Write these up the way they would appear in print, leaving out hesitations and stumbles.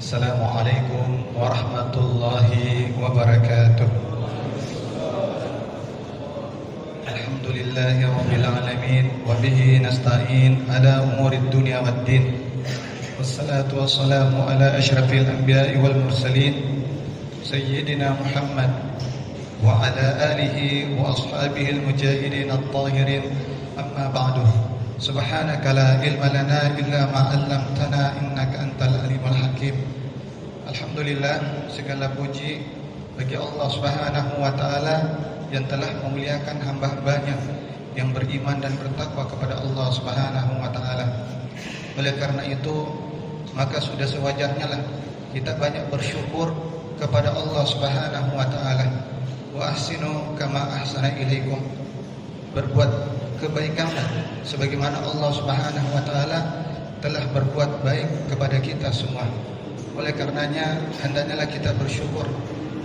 Assalamualaikum warahmatullahi wabarakatuh. Alhamdulillahi rabbil alamin wa bihi nasta'in ala umurid dunya waddin. Wassalatu wassalamu ala asyrafil anbiya'i wal mursalin sayyidina Muhammad wa ala alihi wa ashabihi al-mujahidin at-tahirin. Amma ba'du. Subhanaka la ilma lana illa ma 'allamtana innaka antal alimul hakim. Alhamdulillah, segala puji bagi Allah Subhanahu wa taala yang telah memuliakan hamba-hambanya yang beriman dan bertakwa kepada Allah Subhanahu wa taala. Oleh karena itu, maka sudah sewajarnya lah kita banyak bersyukur kepada Allah Subhanahu wa taala. Wa ahsinu kama ahsana ilaikum. Berbuat kebaikanlah sebagaimana Allah Subhanahu wa taala telah berbuat baik kepada kita semua. Oleh karenanya hendaknya kita bersyukur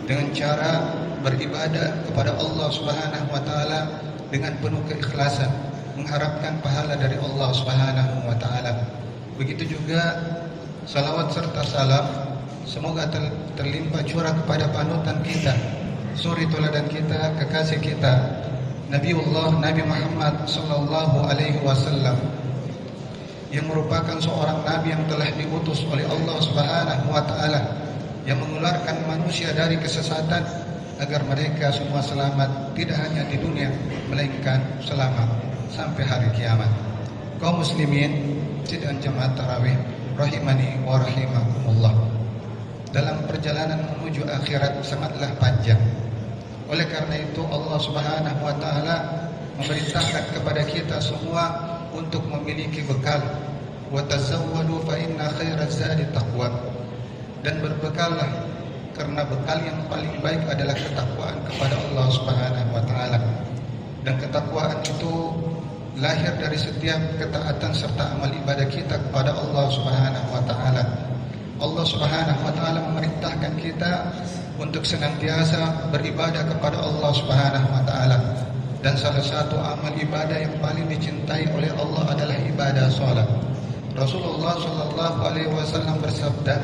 dengan cara beribadah kepada Allah Subhanahu wa taala dengan penuh keikhlasan, mengharapkan pahala dari Allah Subhanahu wa taala. Begitu juga salawat serta salam semoga terlimpah curah kepada panutan kita, suri teladan kita, kekasih kita, Nabiullah Nabi Muhammad sallallahu alaihi wasallam, yang merupakan seorang nabi yang telah diutus oleh Allah Subhanahu wa taala, yang mengeluarkan manusia dari kesesatan agar mereka semua selamat, tidak hanya di dunia melainkan selamat sampai hari kiamat. Kaum muslimin sidang jemaat tarawih rahimani wa rahimakumullah. Dalam perjalanan menuju akhirat sangatlah panjang. Oleh karena itu Allah Subhanahu wa taala memerintahkan kepada kita semua untuk memiliki bekal. Wa tazawwadu fa inna khairaz zadi taqwa. Dan berbekallah karena bekal yang paling baik adalah ketakwaan kepada Allah Subhanahu wa taala. Dan ketakwaan itu lahir dari setiap ketaatan serta amal ibadah kita kepada Allah Subhanahu wa taala. Allah Subhanahu wa taala memerintahkan kita untuk senantiasa beribadah kepada Allah Subhanahu wa taala. Dan salah satu amal ibadah yang paling dicintai oleh Allah adalah ibadah salat. Rasulullah sallallahu alaihi wasallam bersabda,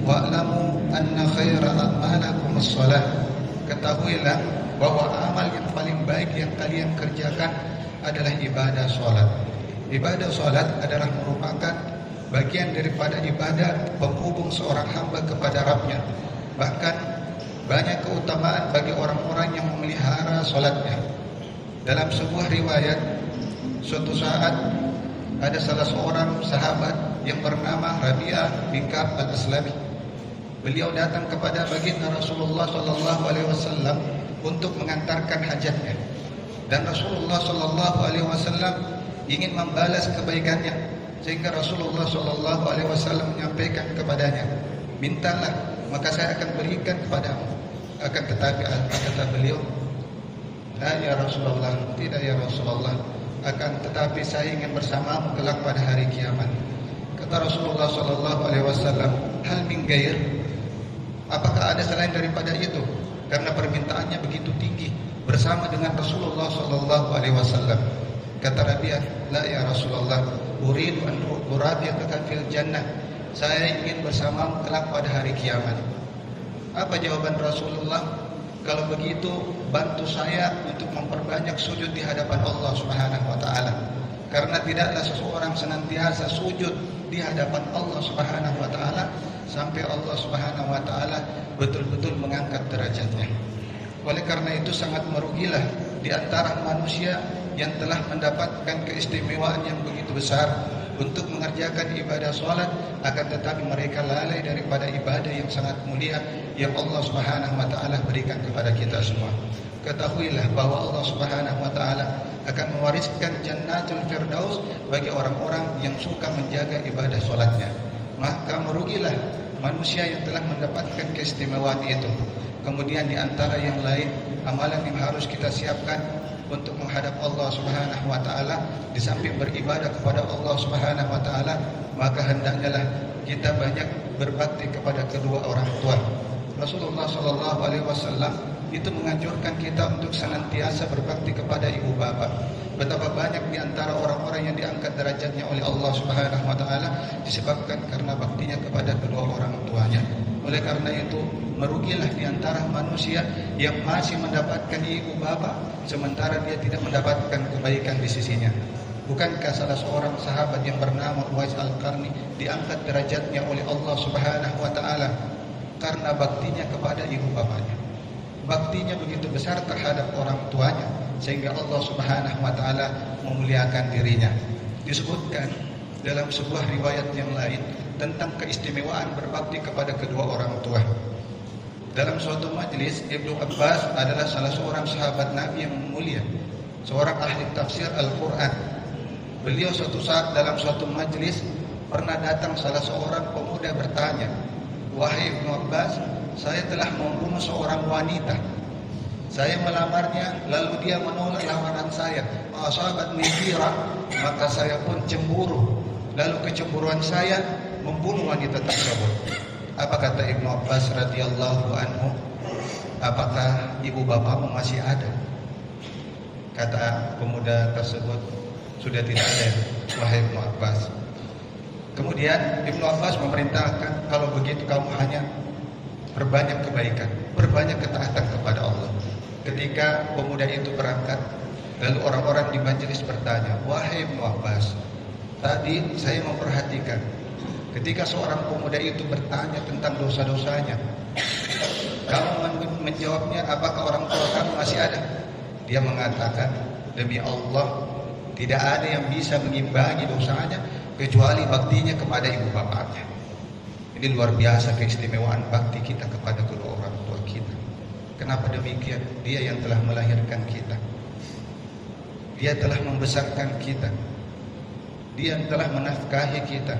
"Wa'lamu anna khaira a'malakum as-shalah." Ketahuilah bahwa amal yang paling baik yang kalian kerjakan adalah ibadah salat. Ibadah salat adalah merupakan bagian daripada ibadah penghubung seorang hamba kepada Rabb-Nya. Bahkan banyak keutamaan bagi orang-orang yang memelihara salatnya. Dalam sebuah riwayat, suatu saat ada salah seorang sahabat yang bernama Rabi'ah bin Ka'ab al-Aslami. Beliau datang kepada baginda Rasulullah sallallahu alaihi wasallam untuk mengantarkan hajatnya. Dan Rasulullah sallallahu alaihi wasallam ingin membalas kebaikannya, sehingga Rasulullah sallallahu alaihi wasallam menyampaikan kepadanya, "Mintalah, maka saya akan berikan kepadamu." Akan tetapi kata beliau, "La ya Rasulullah, tidak ya Rasulullah. Akan tetapi saya ingin bersamamu kelak pada hari kiamat." Kata Rasulullah sallallahu alaihi wasallam, "Hal min ghair?" Apakah ada selain daripada itu? Karena permintaannya begitu tinggi bersama dengan Rasulullah sallallahu alaihi wasallam. Kata Rabi'ah, "La ya Rasulullah, uridu an urabiyaka fil jannah." Saya ingin bersamamu kelak pada hari kiamat. Apa jawaban Rasulullah? "Kalau begitu, bantu saya untuk memperbanyak sujud di hadapan Allah Subhanahu wa taala. Karena tidaklah seseorang senantiasa sujud di hadapan Allah Subhanahu wa taala sampai Allah Subhanahu wa taala betul-betul mengangkat derajatnya." Oleh karena itu sangat merugilah di antara manusia yang telah mendapatkan keistimewaan yang begitu besar untuk mengerjakan ibadah salat, akan tetapi mereka lalai daripada ibadah yang sangat mulia yang Allah Subhanahu wa taala berikan kepada kita semua. Ketahuilah bahwa Allah Subhanahu wa taala akan mewariskan Jannatul Firdaus bagi orang-orang yang suka menjaga ibadah salatnya. Maka merugilah manusia yang telah mendapatkan keistimewaan itu. Kemudian di antara yang lain, amalan yang harus kita siapkan untuk menghadap Allah Subhanahu wa taala, di samping beribadah kepada Allah Subhanahu wa taala, maka hendaknya kita banyak berbakti kepada kedua orang tua. Rasulullah sallallahu alaihi wasallam itu menganjurkan kita untuk senantiasa berbakti kepada ibu bapa. Betapa banyak di antara orang-orang yang diangkat derajatnya oleh Allah Subhanahu wa taala disebabkan karena baktinya kepada kedua orang tuanya. tuanya. Oleh karena itu, merugilah di antara manusia yang masih mendapatkan ibu bapa sementara dia tidak mendapatkan kebaikan di sisinya. Bukankah salah seorang sahabat yang bernama Uwais Al-Qarni diangkat derajatnya oleh Allah Subhanahu wa taala karena baktinya kepada ibu bapanya. Baktinya begitu besar terhadap orang tuanya sehingga Allah Subhanahu wa taala memuliakan dirinya. Disebutkan dalam sebuah riwayat yang lain tentang keistimewaan berbakti kepada kedua orang tua. Dalam suatu majlis, Ibnu Abbas adalah salah seorang sahabat Nabi yang mulia, seorang ahli tafsir Al-Quran. Beliau suatu saat dalam suatu majlis pernah datang salah seorang pemuda bertanya, "Wahai Ibnu Abbas, saya telah membunuh seorang wanita. Saya melamarnya, lalu dia menolak lamaran saya. Asabat mikira, maka saya pun cemburu. Lalu kecemburuan saya membunuh wanita tersebut." Apa kata Ibnu Abbas radhiyallahu anhu? "Apakah ibu bapakmu masih ada?" Kata pemuda tersebut, "Sudah tidak ada, wahai Ibnu Abbas." Kemudian Ibnu Abbas memerintahkan, "Kalau begitu kamu hanya perbanyak kebaikan, perbanyak ketaatan kepada Allah." Ketika pemuda itu berangkat, lalu orang-orang di majelis bertanya, "Wahai Ibnu Abbas, tadi saya memperhatikan ketika seorang pemuda itu bertanya tentang dosa-dosanya, kamu menjawabnya, apakah orang tua kamu masih ada?" Dia mengatakan, "Demi Allah, tidak ada yang bisa mengimbangi dosanya kecuali baktinya kepada ibu bapaknya." Ini luar biasa keistimewaan bakti kita kepada kedua orang tua kita. Kenapa demikian? Dia yang telah melahirkan kita, dia telah membesarkan kita, dia yang telah menafkahi kita.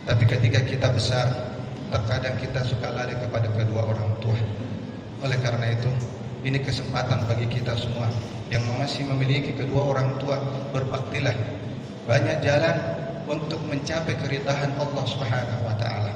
Tapi ketika kita besar, terkadang kita suka lari kepada kedua orang tua. Oleh karena itu, ini kesempatan bagi kita semua yang masih memiliki kedua orang tua, berbaktilah. Banyak jalan untuk mencapai keridhaan Allah Subhanahu wa taala.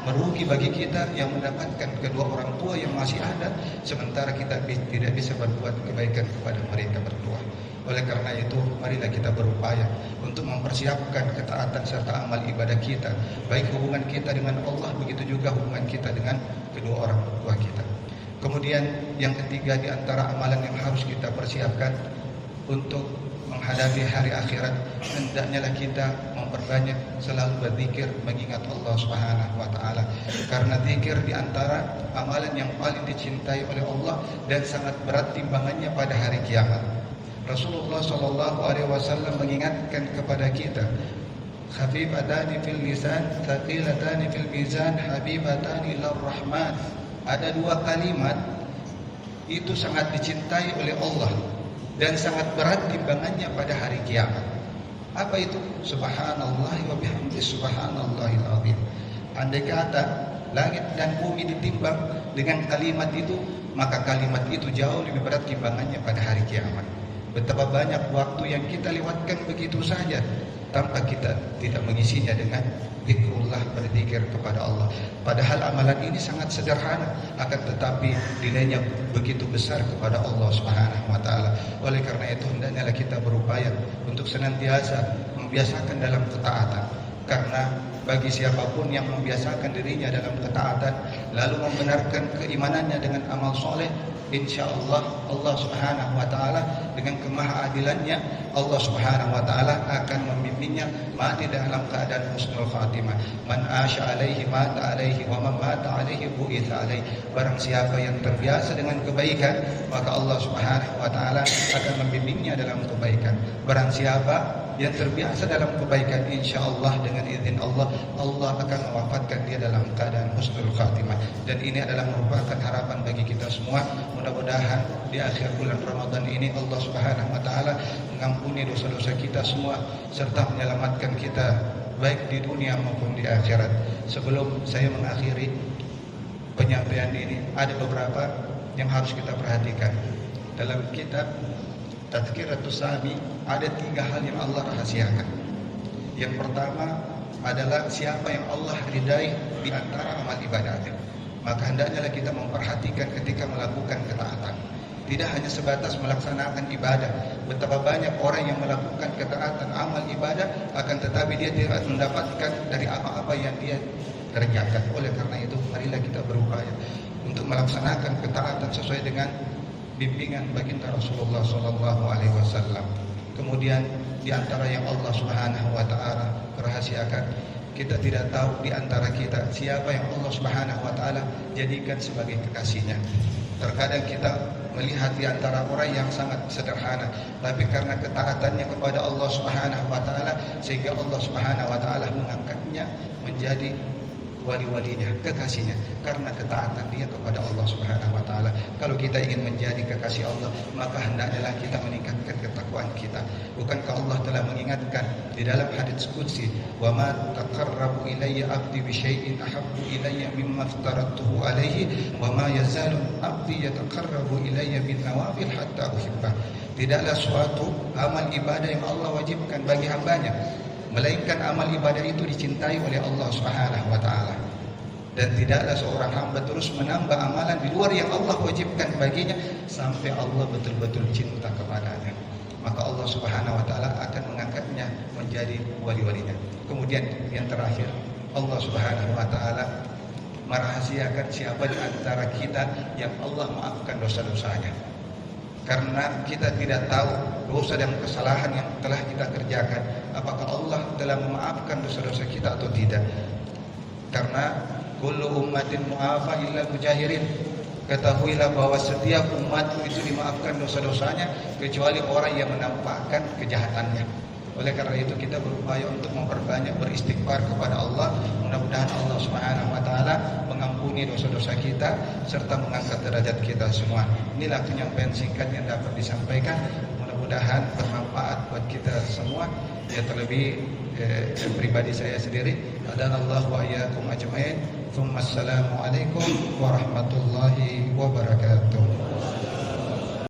Merugi bagi kita yang mendapatkan kedua orang tua yang masih ada, sementara kita tidak bisa berbuat kebaikan kepada mereka berdua. Oleh karena itu, marilah kita berupaya untuk mempersiapkan ketaatan serta amal ibadah kita, baik hubungan kita dengan Allah, begitu juga hubungan kita dengan kedua orang tua kita. Kemudian yang ketiga di antara amalan yang harus kita persiapkan untuk menghadapi hari akhirat, hendaknya kita memperbanyak selalu berzikir, mengingat Allah Subhanahu wa taala. Karena zikir di antara amalan yang paling dicintai oleh Allah dan sangat berat timbangannya pada hari kiamat. Rasulullah sallallahu alaihi wasallam mengingatkan kepada kita, "Khafifatani fil lisan, thaqilatani fil mizan, habibatani ilar rahman." Ada dua kalimat itu sangat dicintai oleh Allah dan sangat berat timbangannya pada hari kiamat. Apa itu? Subhanallah wa bihamdi, subhanallahil azim. Andai kata langit dan bumi ditimbang dengan kalimat itu, maka kalimat itu jauh lebih berat timbangannya pada hari kiamat. Betapa banyak waktu yang kita lewatkan begitu saja tanpa kita tidak mengisinya dengan zikrullah, berzikir kepada Allah. Padahal amalan ini sangat sederhana, akan tetapi nilainya begitu besar kepada Allah Subhanahu wa taala. Oleh karena itu, hendaknya kita berupaya untuk senantiasa membiasakan dalam ketaatan. Karena bagi siapapun yang membiasakan dirinya dalam ketaatan, lalu membenarkan keimanannya dengan amal soleh, insya Allah Allah Subhanahu wa taala dengan kemahaadilannya, Allah Subhanahu wa taala akan membimbingnya mati dalam keadaan husnul khatimah. Man asya alaihi mata alaihi wa man mata alaihi bu'itsa alaihi. Barang siapa yang terbiasa dengan kebaikan, maka Allah Subhanahu wa taala akan membimbingnya dalam kebaikan. Barang siapa yang terbiasa dalam kebaikan, insya Allah dengan izin Allah, Allah akan mewafatkan dia dalam keadaan husnul khatimah. Dan ini adalah merupakan harapan bagi kita semua. Mudah-mudahan di akhir bulan Ramadan ini Allah Subhanahu wa taala mengampuni dosa-dosa kita semua serta menyelamatkan kita baik di dunia maupun di akhirat. Sebelum saya mengakhiri penyampaian ini, ada beberapa yang harus kita perhatikan. Dalam kitab Tazkiratus Sami ada 3 hal yang Allah rahasiakan. Yang pertama adalah siapa yang Allah ridai di antara amal ibadahnya. Maka hendaknya kita memperhatikan ketika melakukan ketaatan. Tidak hanya sebatas melaksanakan ibadah. Betapa banyak orang yang melakukan ketaatan amal ibadah, akan tetapi dia tidak mendapatkan dari apa-apa yang dia kerjakan. Oleh karena itu, marilah kita berupaya untuk melaksanakan ketaatan sesuai dengan bimbingan baginda Rasulullah SAW. Kemudian di antara yang Allah Subhanahu wa taala rahasiakan, kita tidak tahu di antara kita siapa yang Allah Subhanahu wa taala jadikan sebagai kekasihnya. Terkadang kita melihat di antara orang yang sangat sederhana, tapi karena ketaatannya kepada Allah Subhanahu wa taala sehingga Allah Subhanahu wa taala mengangkatnya menjadi wali-walinya, kekasihnya, karena ketaatan dia kepada Allah Subhanahu wa taala. Kalau kita ingin menjadi kekasih Allah, maka hendaklah kita meningkatkan ketakwaan kita. Bukankah Allah telah mengingatkan di dalam hadits qudsi, "Wa ma taqarrabu ilayya 'abdi bi syai'in ahabbu ilayya mimma aftaratuhu alaihi, wa ma yazalu 'abdi yataqarrabu ilayya bin nawafil hatta uhibbah." Tidaklah suatu amal ibadah yang Allah wajibkan bagi hambanya, melainkan amal ibadah itu dicintai oleh Allah Subhanahu wa taala. Dan tidaklah seorang hamba terus menambah amalan di luar yang Allah wajibkan baginya sampai Allah betul-betul cinta kepadanya. Maka Allah Subhanahu wa taala akan mengangkatnya menjadi wali-walinya. Kemudian yang terakhir, Allah Subhanahu wa taala merahasiakan siapa di antara kita yang Allah maafkan dosa-dosanya. Karena kita tidak tahu dosa dan kesalahan yang telah kita kerjakan, apakah Allah telah memaafkan dosa-dosa kita atau tidak. Karena kullu ummatin mu'afa illa mujahirin. Ketahuilah bahwa setiap umatku itu dimaafkan dosa-dosanya kecuali orang yang menampakkan kejahatannya. Oleh karena itu kita berupaya untuk memperbanyak beristighfar kepada Allah. Mudah-mudahan Allah Subhanahu wa taala mengampuni dosa-dosa kita serta mengangkat derajat kita semua. Inilah penyampaian singkat yang dapat disampaikan. Mudah-mudahan bermanfaat buat kita semua. Ya, terlebih pribadi saya sendiri. Hadanallahu wa iyyakum ajmain. Assalamualaikum warahmatullahi wabarakatuh.